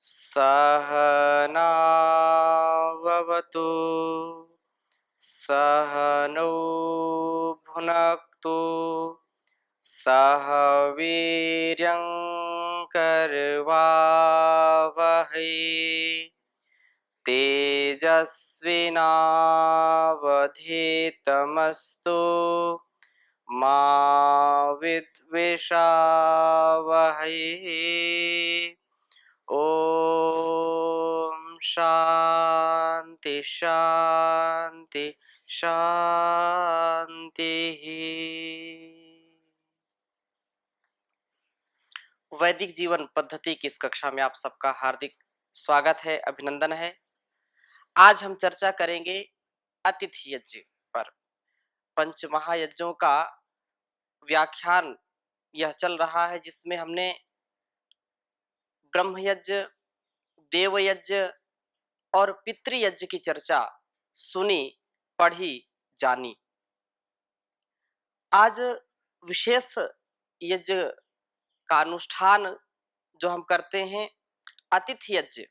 सहनाववतु सहनौ भुनक्तु सह वीर्यं करवावहै तेजस्विनावधीतमस्तु मा विद्विषावहै। ओम शांति शांति शांति। वैदिक जीवन पद्धति की इस कक्षा में आप सबका हार्दिक स्वागत है, अभिनंदन है। आज हम चर्चा करेंगे अतिथि यज्ञ पर। पंच महायज्ञों का व्याख्यान यह चल रहा है, जिसमें हमने ब्रह्म यज्ञ, देव यज्ञ और पितृयज्ञ की चर्चा सुनी, पढ़ी, जानी। आज विशेष यज्ञ का अनुष्ठान जो हम करते हैं, अतिथि यज्ञ।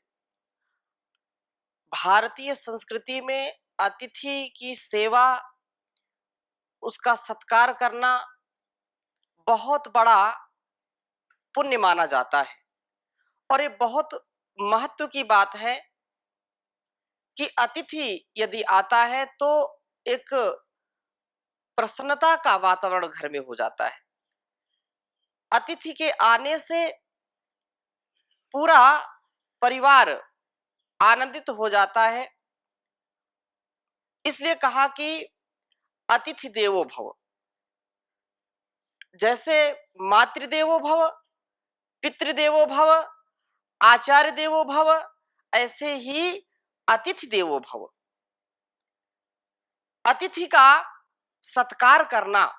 भारतीय संस्कृति में अतिथि की सेवा, उसका सत्कार करना बहुत बड़ा पुण्य माना जाता है और ये बहुत महत्व की बात है कि अतिथि यदि आता है तो एक प्रसन्नता का वातावरण घर में हो जाता है। अतिथि के आने से पूरा परिवार आनंदित हो जाता है। इसलिए कहा कि अतिथि देवो भव। जैसे मातृदेवो भव, पितृदेवो भव, आचार्य देवो भव, ऐसे ही अतिथि देवो भव। अतिथि का सत्कार करना,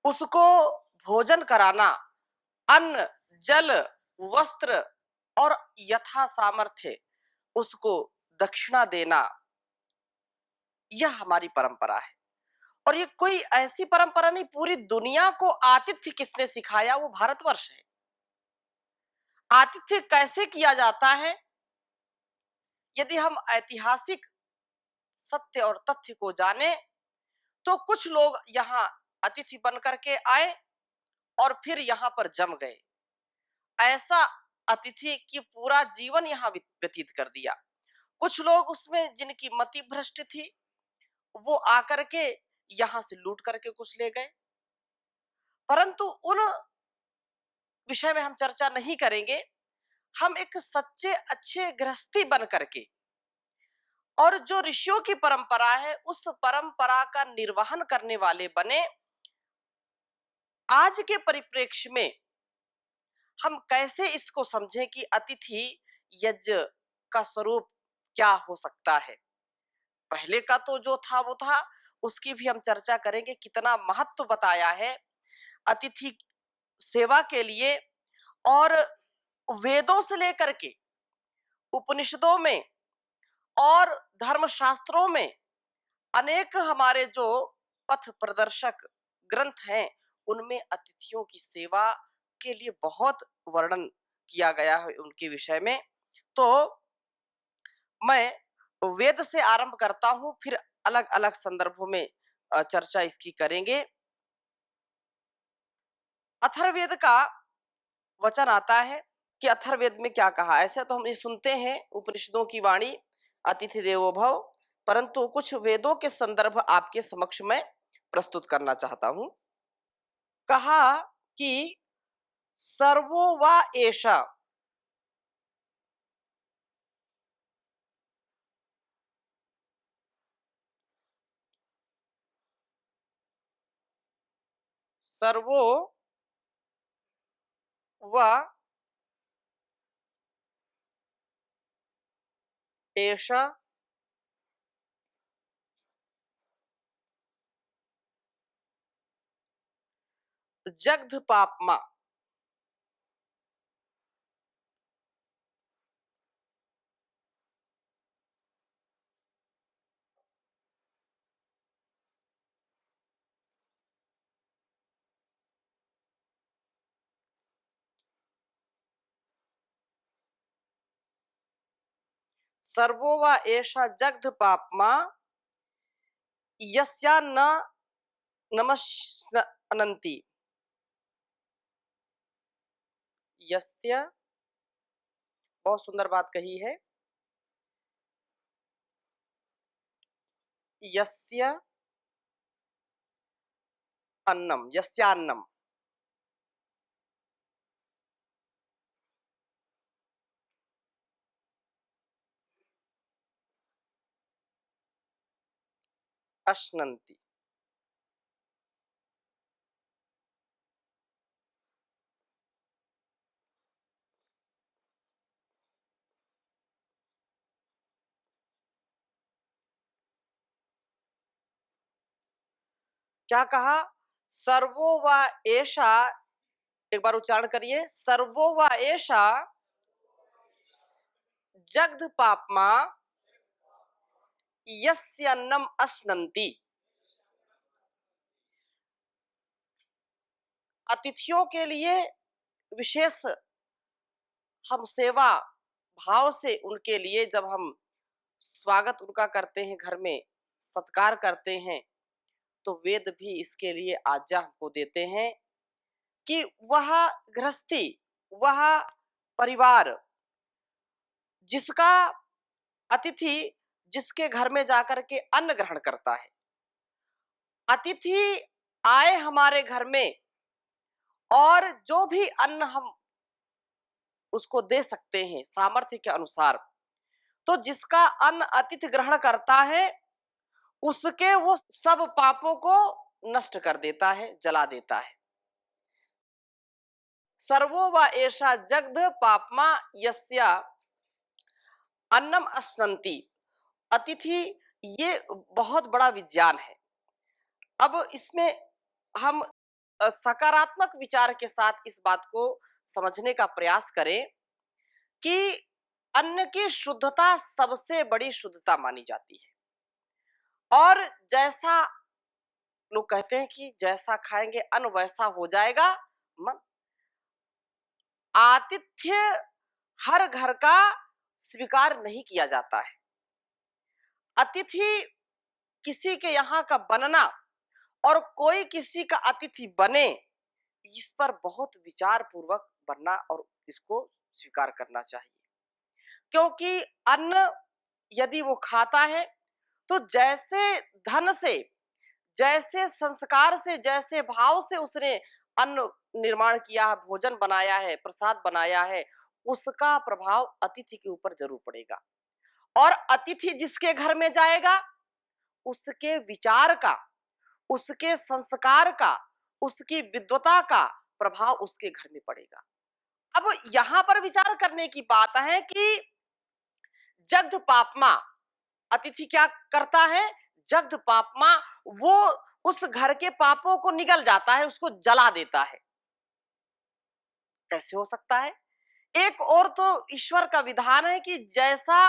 उसको भोजन कराना, अन्न, जल, वस्त्र और यथा सामर्थ्य उसको दक्षिणा देना, यह हमारी परंपरा है। और ये कोई ऐसी परंपरा नहीं, पूरी दुनिया को आतिथ्य किसने सिखाया? वो भारतवर्ष है। आतिथ्य कैसे किया जाता है? यदि हम ऐतिहासिक सत्य और तथ्य को जाने तो कुछ लोग यहाँ अतिथि बन करके आए और फिर यहाँ पर जम गए। ऐसा अतिथि की पूरा जीवन यहाँ व्यतीत कर दिया। कुछ लोग उसमें जिनकी मति भ्रष्ट थी, वो आकर के यहाँ से लूट करके कुछ ले गए। परंतु उन विषय में हम चर्चा नहीं करेंगे। हम एक सच्चे अच्छे गृहस्थी बन करके और जो ऋषियों की परंपरा है, उस परंपरा का निर्वहन करने वाले बने। आज के परिप्रेक्ष्य में हम कैसे इसको समझें कि अतिथि यज्ञ का स्वरूप क्या हो सकता है। पहले का तो जो था वो था, उसकी भी हम चर्चा करेंगे। कितना महत्व बताया है अतिथि सेवा के लिए। और वेदों से लेकर के उपनिषदों में और धर्मशास्त्रों में अनेक हमारे जो पथ प्रदर्शक ग्रंथ हैं, उनमें अतिथियों की सेवा के लिए बहुत वर्णन किया गया है उनके विषय में। तो मैं वेद से आरंभ करता हूं, फिर अलग अलग संदर्भों में चर्चा इसकी करेंगे। अथर्ववेद का वचन आता है कि अथर्ववेद में क्या कहा। ऐसे तो हम ये सुनते हैं उपनिषदों की वाणी, अतिथि देवो भव, परंतु कुछ वेदों के संदर्भ आपके समक्ष में प्रस्तुत करना चाहता हूं। कहा कि सर्वो वा एषा, सर्वो वा एषा जग्ध पापमा। सर्वो वा एषा जग्ध पाप्मा यस्या न नमस्नन्ति। यस्य, बहुत सुंदर बात कही है। यस्य अन्नम, यस्यान्नम, अश्नन्ति। क्या कहा? सर्वो वा एषा, एक बार उच्चारण करिए, सर्वो वा एषा जग्ध पाप्मा यस्यन्नम अश्नन्ति। अतिथियों के लिए विशेष हम सेवा भाव से उनके लिए जब हम स्वागत उनका करते हैं, घर में सत्कार करते हैं, तो वेद भी इसके लिए आज्ञा हमको देते हैं कि वह गृहस्थी, वह परिवार जिसका अतिथि जिसके घर में जाकर के अन्न ग्रहण करता है, अतिथि आए हमारे घर में और जो भी अन्न हम उसको दे सकते हैं सामर्थ्य के अनुसार, तो जिसका अन्न अतिथि ग्रहण करता है उसके वो सब पापों को नष्ट कर देता है, जला देता है। सर्वो वा एषा जग्ध पाप्मा यस्या अन्नम अश्नन्ति। अतिथि, ये बहुत बड़ा विज्ञान है। अब इसमें हम सकारात्मक विचार के साथ इस बात को समझने का प्रयास करें कि अन्न की शुद्धता सबसे बड़ी शुद्धता मानी जाती है। और जैसा लोग कहते हैं कि जैसा खाएंगे अन्न वैसा हो जाएगा मन। आतिथ्य हर घर का स्वीकार नहीं किया जाता है। अतिथि किसी के यहाँ का बनना और कोई किसी का अतिथि बने, इस पर बहुत विचार पूर्वक बनना और इसको स्वीकार करना चाहिए। क्योंकि अन्न यदि वो खाता है तो जैसे धन से, जैसे संस्कार से, जैसे भाव से उसने अन्न निर्माण किया है, भोजन बनाया है, प्रसाद बनाया है, उसका प्रभाव अतिथि के ऊपर जरूर पड़ेगा। और अतिथि जिसके घर में जाएगा उसके विचार का, उसके संस्कार का, उसकी विद्वता का प्रभाव उसके घर में पड़ेगा। अब यहां पर विचार करने की बात है कि जग्ध पापमा, अतिथि क्या करता है? जग्ध पापमा, वो उस घर के पापों को निगल जाता है, उसको जला देता है। कैसे हो सकता है? एक और तो ईश्वर का विधान है कि जैसा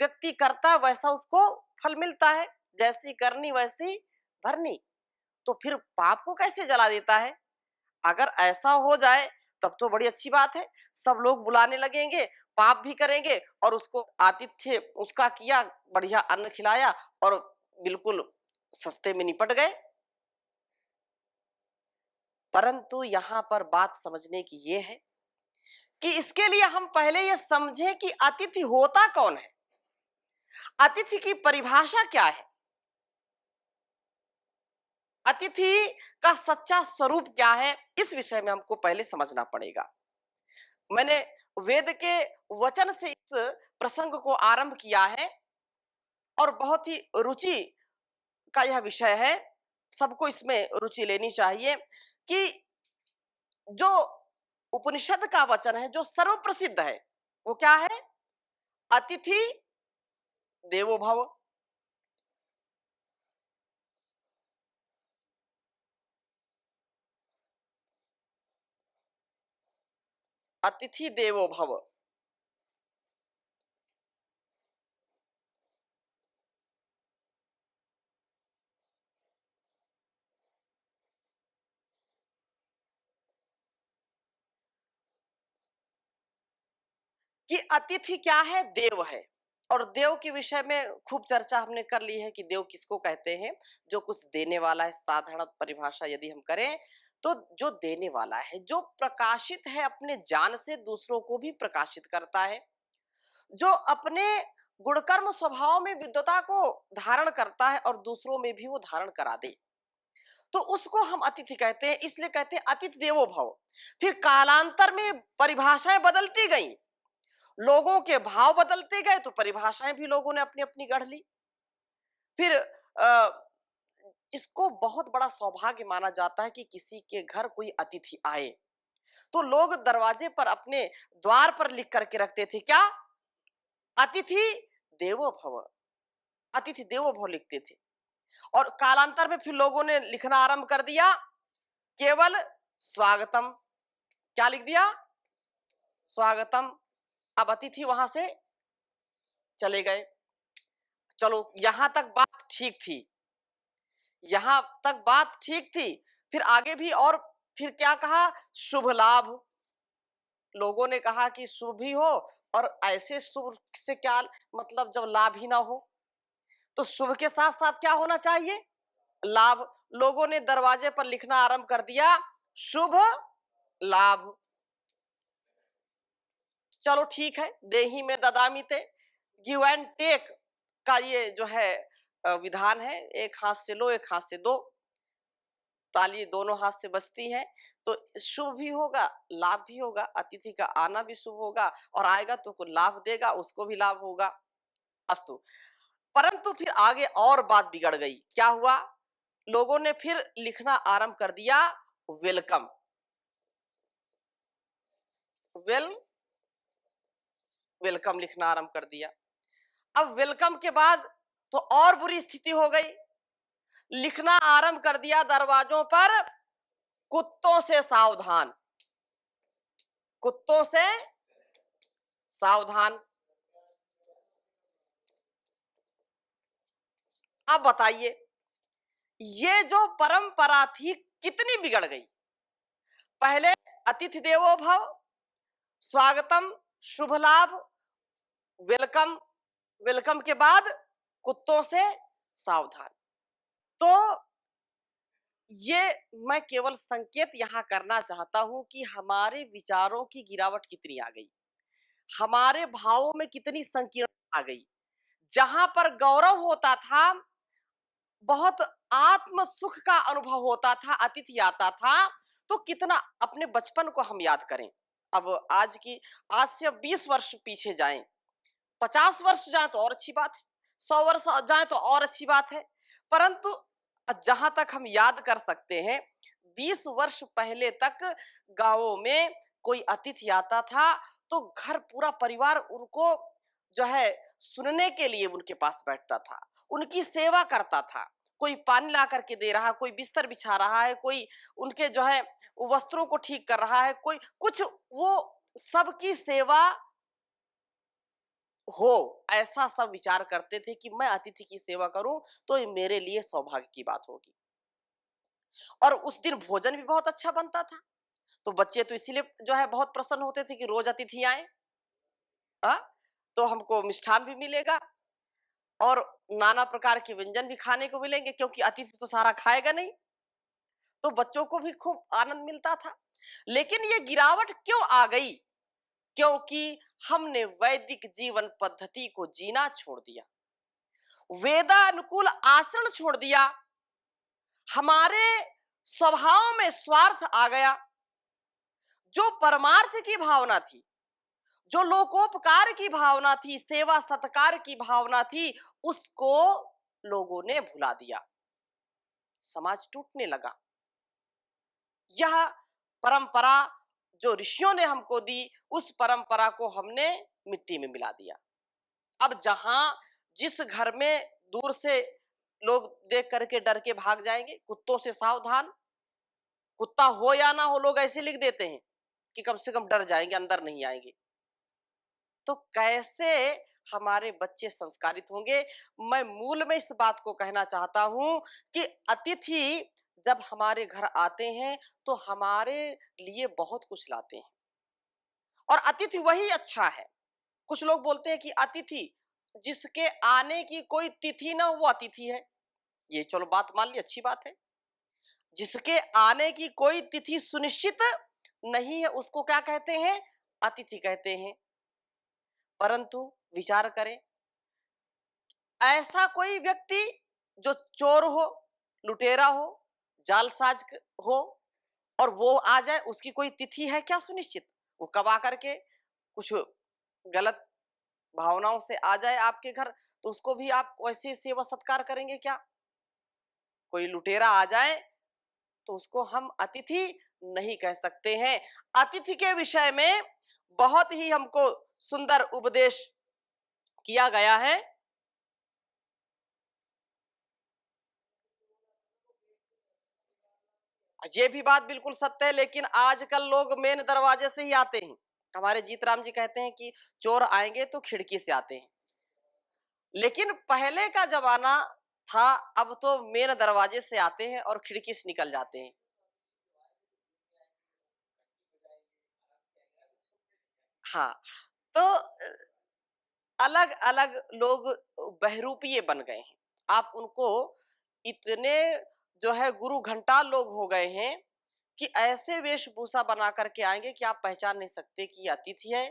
व्यक्ति करता वैसा उसको फल मिलता है, जैसी करनी वैसी भरनी। तो फिर पाप को कैसे जला देता है? अगर ऐसा हो जाए तब तो बड़ी अच्छी बात है, सब लोग बुलाने लगेंगे, पाप भी करेंगे और उसको आतिथ्य उसका किया, बढ़िया अन्न खिलाया और बिल्कुल सस्ते में निपट गए। परंतु यहाँ पर बात समझने की ये है कि इसके लिए हम पहले ये समझें कि अतिथि होता कौन है, अतिथि की परिभाषा क्या है, अतिथि का सच्चा स्वरूप क्या है, इस विषय में हमको पहले समझना पड़ेगा। मैंने वेद के वचन से इस प्रसंग को आरंभ किया है और बहुत ही रुचि का यह विषय है, सबको इसमें रुचि लेनी चाहिए कि जो उपनिषद का वचन है, जो सर्व प्रसिद्ध है, वो क्या है? अतिथि देवो भव। अतिथि देवो भव। कि अतिथि क्या है? देव है। और देव के विषय में खूब चर्चा हमने कर ली है कि देव किसको कहते हैं। जो कुछ देने वाला है, साधारण परिभाषा यदि हम करें तो जो देने वाला है, जो प्रकाशित है अपने ज्ञान से दूसरों को भी प्रकाशित करता है, जो अपने गुणकर्म स्वभाव में विद्वता को धारण करता है और दूसरों में भी वो धारण करा दे, तो उसको हम अतिथि कहते हैं। इसलिए कहते हैं अतिथि देवो भव। फिर कालांतर में परिभाषाएं बदलती गई, लोगों के भाव बदलते गए, तो परिभाषाएं भी लोगों ने अपनी अपनी गढ़ ली। फिर इसको बहुत बड़ा सौभाग्य माना जाता है कि किसी के घर कोई अतिथि आए तो लोग दरवाजे पर, अपने द्वार पर लिख करके रखते थे, क्या? अतिथि देवो भव। अतिथि देवो भव लिखते थे। और कालांतर में फिर लोगों ने लिखना आरंभ कर दिया केवल स्वागतम। क्या लिख दिया? स्वागतम। अब अतिथि वहां से चले गए। चलो, यहां तक बात ठीक थी, यहां तक बात ठीक थी। फिर आगे भी, और फिर क्या कहा? शुभ लाभ। लोगों ने कहा कि शुभ भी हो, और ऐसे शुभ से क्या मतलब जब लाभ ही ना हो, तो शुभ के साथ साथ क्या होना चाहिए? लाभ। लोगों ने दरवाजे पर लिखना आरंभ कर दिया शुभ लाभ। चलो ठीक है, देही में ददामी थे, गिव एंड टेक का ये जो है विधान है, एक हाथ से लो एक हाथ से दो, ताली दोनों हाथ से बजती है, तो शुभ भी होगा लाभ भी होगा। अतिथि का आना भी शुभ होगा, और आएगा तो कुछ लाभ देगा, उसको भी लाभ होगा। अस्तु। परंतु फिर आगे और बात बिगड़ गई। क्या हुआ? लोगों ने फिर लिखना आरंभ कर दिया वेलकम। वेल वेलकम लिखना आरंभ कर दिया। अब वेलकम के बाद तो और बुरी स्थिति हो गई। लिखना आरंभ कर दिया दरवाजों पर कुत्तों से सावधान। कुत्तों से सावधान। अब बताइए, ये जो परंपरा थी कितनी बिगड़ गई। पहले अतिथि देवो भव, स्वागतम, शुभ लाभ, वेलकम। वेलकम के बाद कुत्तों से सावधान। तो ये मैं केवल संकेत यहां करना चाहता हूं कि हमारे विचारों की गिरावट कितनी आ गई, हमारे भावों में कितनी संकीर्णता आ गई। जहां पर गौरव होता था, बहुत आत्म सुख का अनुभव होता था, अतिथि आता था, तो कितना अपने बचपन को हम याद करें। अब आज से 20 वर्ष पीछे जाएं, 50 वर्ष जाए तो और अच्छी बात है, 100 वर्ष जाए तो और अच्छी बात है। परंतु जहां तक हम याद कर सकते हैं, 20 वर्ष पहले तक गांवों में कोई अतिथि आता था तो घर पूरा परिवार उनको जो है सुनने के लिए उनके पास बैठता था, उनकी सेवा करता था। कोई पानी ला करके दे रहा है, कोई बिस्तर बिछा रहा है, कोई उनके जो है वस्त्रों को ठीक कर रहा है, कोई कुछ, वो सबकी सेवा हो, ऐसा सब विचार करते थे कि मैं अतिथि की सेवा करूं तो ये मेरे लिए सौभाग्य की बात होगी। और उस दिन भोजन भी बहुत अच्छा बनता था, तो बच्चे तो इसीलिए जो है बहुत प्रसन्न होते थे कि रोज अतिथि आए। हाँ, तो हमको मिष्ठान भी मिलेगा और नाना प्रकार के व्यंजन भी खाने को मिलेंगे, क्योंकि अतिथि तो सारा खाएगा नहीं, तो बच्चों को भी खूब आनंद मिलता था। लेकिन ये गिरावट क्यों आ गई? क्योंकि हमने वैदिक जीवन पद्धति को जीना छोड़ दिया, वेदानुकूल आचरण छोड़ दिया, हमारे स्वभाव में स्वार्थ आ गया। जो परमार्थ की भावना थी, जो लोकोपकार की भावना थी, सेवा सत्कार की भावना थी, उसको लोगों ने भुला दिया। समाज टूटने लगा। यह परंपरा जो ऋषियों ने हमको दी, उस परंपरा को हमने मिट्टी में मिला दिया। अब जिस घर में दूर से लोग देख करके डर के भाग जाएंगे, कुत्तों से सावधान, कुत्ता हो या ना हो लोग ऐसे लिख देते हैं कि कम से कम डर जाएंगे, अंदर नहीं आएंगे। तो कैसे हमारे बच्चे संस्कारित होंगे? मैं मूल में इस बात को कहना चाहता हूं कि अतिथि जब हमारे घर आते हैं तो हमारे लिए बहुत कुछ लाते हैं, और अतिथि वही अच्छा है। कुछ लोग बोलते हैं कि अतिथि जिसके आने की कोई तिथि ना हो वो अतिथि है। ये चलो बात मान ली, अच्छी बात है। जिसके आने की कोई तिथि सुनिश्चित नहीं है उसको क्या कहते हैं? अतिथि कहते हैं। परंतु विचार करें, ऐसा कोई व्यक्ति जो चोर हो, लुटेरा हो, जालसाज हो और वो आ जाए, उसकी कोई तिथि है क्या सुनिश्चित? वो कब आकर के कुछ गलत भावनाओं से आ जाए आपके घर, तो उसको भी आप वैसे सेवा सत्कार करेंगे क्या? कोई लुटेरा आ जाए तो उसको हम अतिथि नहीं कह सकते हैं। अतिथि के विषय में बहुत ही हमको सुंदर उपदेश किया गया है। ये भी बात बिल्कुल सत्य है, लेकिन आजकल लोग मेन दरवाजे से ही आते हैं। हमारे जीतराम जी कहते हैं कि चोर आएंगे तो खिड़की से आते हैं। लेकिन पहले का जमाना था, अब तो मेन दरवाजे से आते हैं और खिड़की से निकल जाते हैं। हाँ, तो अलग अलग लोग बहरूपिये बन गए हैं। आप उनको इतने जो है गुरु घंटा लोग हो गए हैं कि ऐसे वेशभूषा बना करके आएंगे कि आप पहचान नहीं सकते कि ये अतिथि है,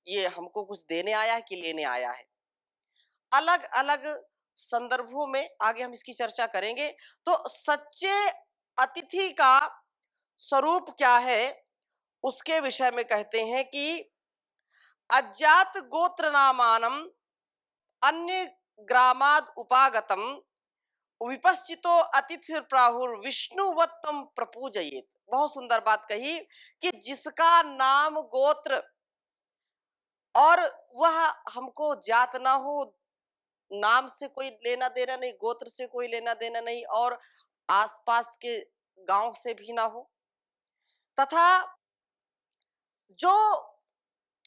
ये हमको कुछ देने आया है कि लेने आया है। अलग अलग संदर्भों में आगे हम इसकी चर्चा करेंगे। तो सच्चे अतिथि का स्वरूप क्या है, उसके विषय में कहते हैं कि अज्ञात गोत्र नामानम अन्य ग्रामाद उपागतम विपश्चितो अतिथि प्राहुर विष्णुवत्तम प्रपूजयेत। बहुत सुंदर बात कही कि जिसका नाम गोत्र और वह हमको ज्ञात ना हो, नाम से कोई लेना देना नहीं, गोत्र से कोई लेना देना नहीं और आसपास के गांव से भी ना हो, तथा जो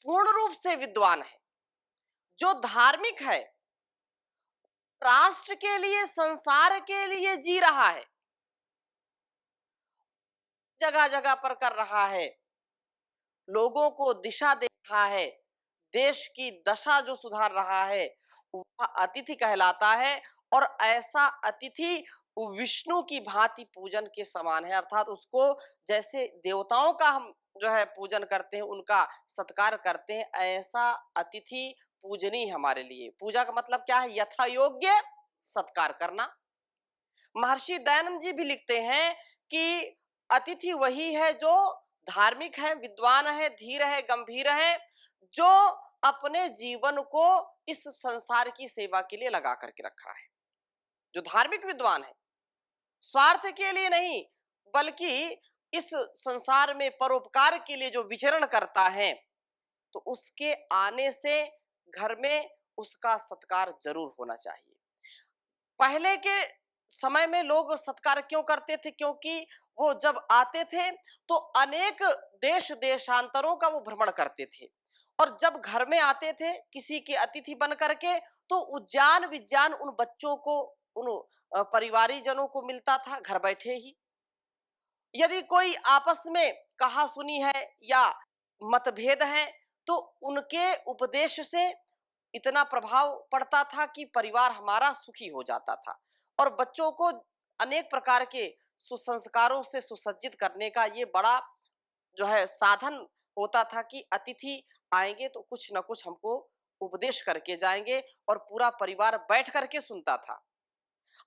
पूर्ण रूप से विद्वान है, जो धार्मिक है, राष्ट्र के लिए संसार के लिए जी रहा है, जगह जगह पर कर रहा है, लोगों को दिशा दे रहा है, देश की दशा जो सुधार रहा है, वह अतिथि कहलाता है। और ऐसा अतिथि विष्णु की भांति पूजन के समान है, अर्थात उसको जैसे देवताओं का हम जो है पूजन करते हैं, उनका सत्कार करते हैं, ऐसा अतिथि पूजनीय हमारे लिए। पूजा का मतलब क्या है? यथा योग्य सत्कार करना। महर्षि दयानंद जी भी लिखते हैं कि अतिथि वही है जो धार्मिक है, विद्वान है, धीर है, गंभीर है, जो अपने जीवन को इस संसार की सेवा के लिए लगा करके रखा है। जो धार्मिक विद्वान है, स्वार्थ के लिए नहीं बल्कि इस संसार में परोपकार के लिए जो विचरण करता है, तो उसके आने से घर में उसका सत्कार जरूर होना चाहिए। पहले के समय में लोग सत्कार क्यों करते थे? क्योंकि वो जब आते थे तो अनेक देश देशांतरों का वो भ्रमण करते थे, और जब घर में आते थे किसी के अतिथि बन करके, तो उज्ञान विज्ञान उन बच्चों को, उन परिवारी जनों को मिलता था घर बैठे ही। यदि कोई आपस में कहा सुनी है या मतभेद है, तो उनके उपदेश से इतना प्रभाव पड़ता था कि परिवार हमारा सुखी हो जाता था। और बच्चों को अनेक प्रकार के सुसंस्कारों से सुसज्जित करने का ये बड़ा जो है साधन होता था कि अतिथि आएंगे तो कुछ ना कुछ हमको उपदेश करके जाएंगे, और पूरा परिवार बैठ करके सुनता था।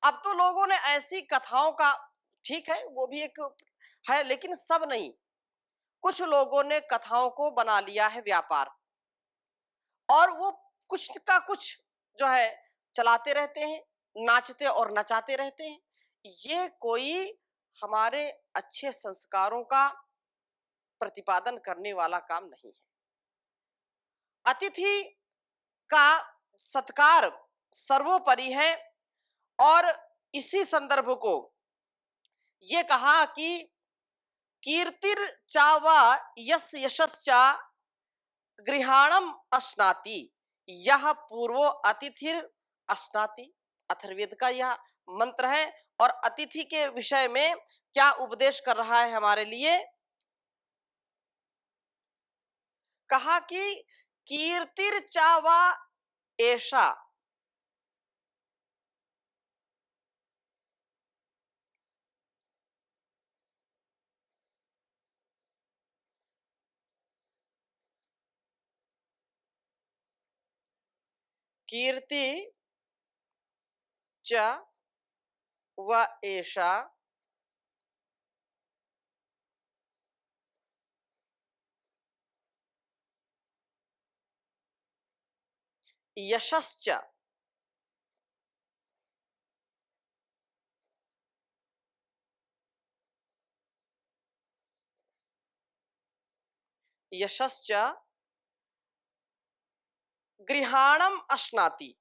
अब तो लोगों ने ऐसी कथाओं का, ठीक है वो भी एक है, लेकिन सब नहीं, कुछ लोगों ने कथाओं को बना लिया है व्यापार, और वो कुछ का कुछ जो है चलाते रहते हैं, नाचते और नचाते रहते हैं। ये कोई हमारे अच्छे संस्कारों का प्रतिपादन करने वाला काम नहीं है। अतिथि का सत्कार सर्वोपरि है। और इसी संदर्भ को ये कहा कि कीर्तिर चावा यस यशस्चा गृहाणम अश्नाति, यह पूर्वो अतिथिर अश्नाति। अथर्ववेद का यह मंत्र है। और अतिथि के विषय में क्या उपदेश कर रहा है हमारे लिए? कहा कि कीर्तिर चावा एषा कीर्ति च व एषा यशश्च यशश्च गृहाणम अश्नाति।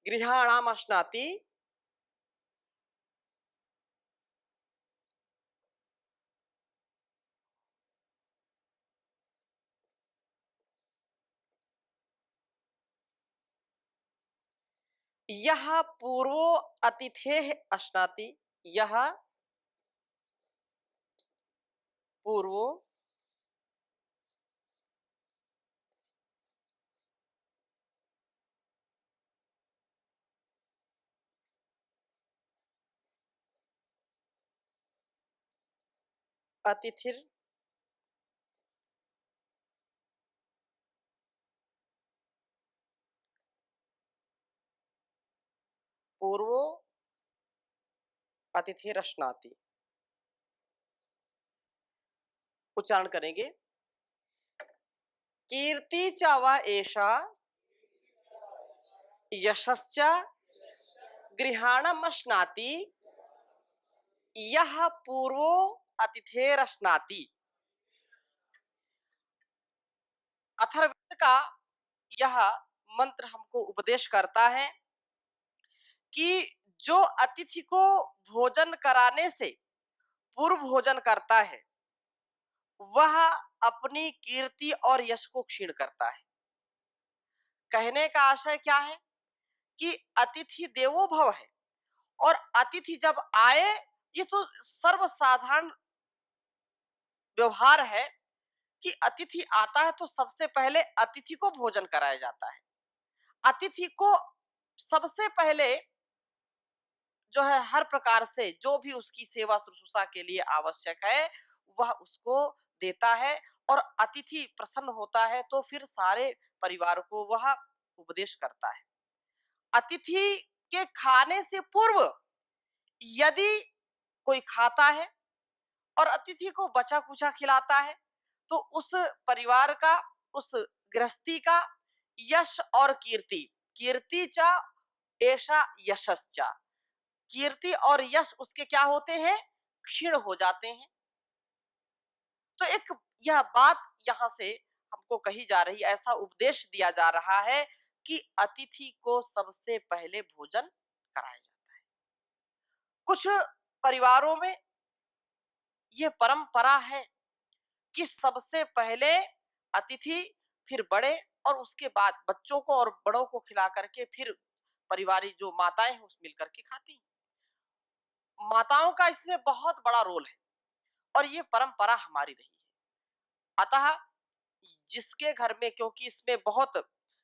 गृहाणाम अश्नाति यह पूर्वो अतिथेः अश्नाति। यह पूर्वो अतिथिर पूर्वो अतिथिर अश्नाति। उच्चारण करेंगे। कीर्ति च व एषा यशश्च गृहाणम अश्नाति यह पूर्वो अतिथेर अश्नाति। अथर्ववेद का यह मंत्र हमको उपदेश करता है कि जो अतिथि को भोजन कराने से पूर्व भोजन करता है वह अपनी कीर्ति और यश को क्षीण करता है। कहने का आशय क्या है कि अतिथि देवो भव है और अतिथि जब आए ये तो सर्वसाधारण व्यवहार है कि अतिथि आता है तो सबसे पहले अतिथि को भोजन कराया जाता है। अतिथि को सबसे पहले जो है हर प्रकार से जो भी उसकी सेवा शुश्रूषा के लिए आवश्यक है वह उसको देता है और अतिथि प्रसन्न होता है तो फिर सारे परिवार को वह उपदेश करता है। अतिथि के खाने से पूर्व यदि कोई खाता है और अतिथि को बचा कुचा खिलाता है तो उस परिवार का उस गृहस्थी का यश और कीर्ति कीर्ति चा ऐसा यशस्चा कीर्ति और यश उसके क्या होते हैं क्षीण हो जाते हैं। तो एक यह बात यहाँ से हमको कही जा रही ऐसा उपदेश दिया जा रहा है कि अतिथि को सबसे पहले भोजन कराया जाता है। कुछ परिवारों में यह परंपरा है कि सबसे पहले अतिथि फिर बड़े और उसके बाद बच्चों को और बड़ों को खिला करके फिर परिवारी जो माताएं हैं उस मिलकर के खाती। माताओं का इसमें बहुत बड़ा रोल है और ये परंपरा हमारी रही है। अतः जिसके घर में क्योंकि इसमें बहुत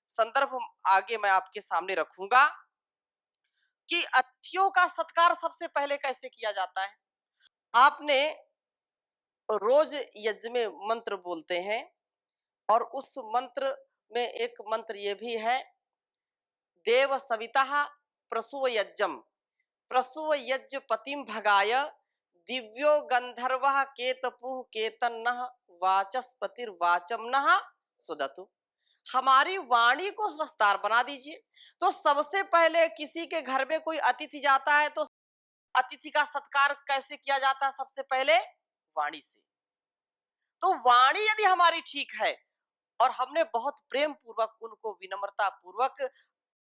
संदर्भ आगे मैं आपके सामने रखूंगा कि अतिथियों का सत्कार सबसे पहले कैसे किया जाता है। आपने रोज यज्ञ में मंत्र बोलते हैं और उस मंत्र में एक मंत्र ये भी है देव सविता प्रसूव यज्ञम प्रसूव यज्ञ पतिम भगाय दिव्यो गंधर्व केतपु केतन वाचस्पतिर्वाचम न सुदतु। हमारी वाणी को रसदार बना दीजिए। तो सबसे पहले किसी के घर में कोई अतिथि जाता है तो अतिथि का सत्कार कैसे किया जाता है सबसे पहले वाणी से। तो वाणी यदि हमारी ठीक है और हमने बहुत प्रेम पूर्वक उनको विनम्रता पूर्वक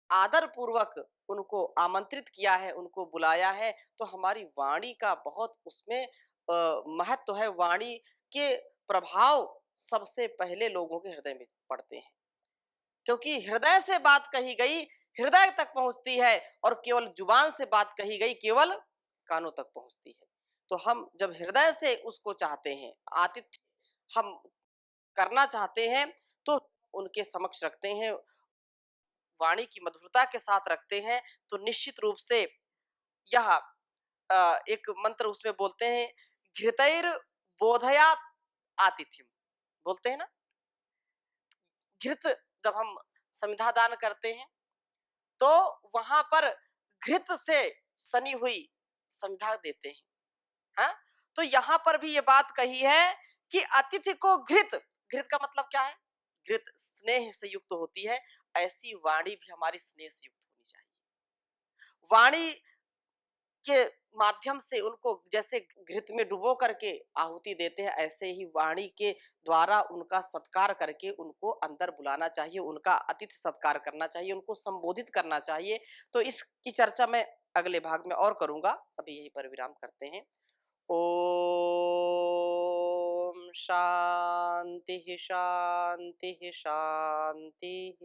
आदर पूर्वक उनको आमंत्रित किया है उनको बुलाया है तो हमारी वाणी का बहुत उसमें महत्व है। वाणी के प्रभाव सबसे पहले लोगों के हृदय में पड़ते हैं, क्योंकि हृदय से बात कही गई हृदय तक पहुंचती है और केवल जुबान से बात कही गई केवल कानों तक पहुंचती है। तो हम जब हृदय से उसको चाहते हैं, आतिथ्य हम करना चाहते हैं, तो उनके समक्ष रखते हैं, वाणी की मधुरता के साथ रखते हैं, तो निश्चित रूप से यह एक मंत्र उसमें बोलते हैं, घृतैर बोधया आतिथ्यम, बोलते हैं ना, घृत जब हम संविधा दान करते हैं तो वहां पर घृत से सनी हुई संविधा देते हैं। हाँ? तो यहाँ पर भी ये बात कही है कि अतिथि को घृत, घृत का मतलब क्या है? घृत स्नेह से युक्त होती है, ऐसी वाणी भी हमारी स्नेह से युक्त होनी चाहिए। वाणी के माध्यम से उनको जैसे घृत में डुबो करके आहुति देते हैं, ऐसे ही वाणी के द्वारा उनका सत्कार करके उनको अंदर बुलाना चाहिए, उनका अतिथि सत्कार करना चाहिए, उनको संबोधित करना चाहिए। तो इसकी चर्चा मैं अगले भाग में और करूंगा, अभी यहीं पर विराम करते हैं। ओम शांति शांति शांति।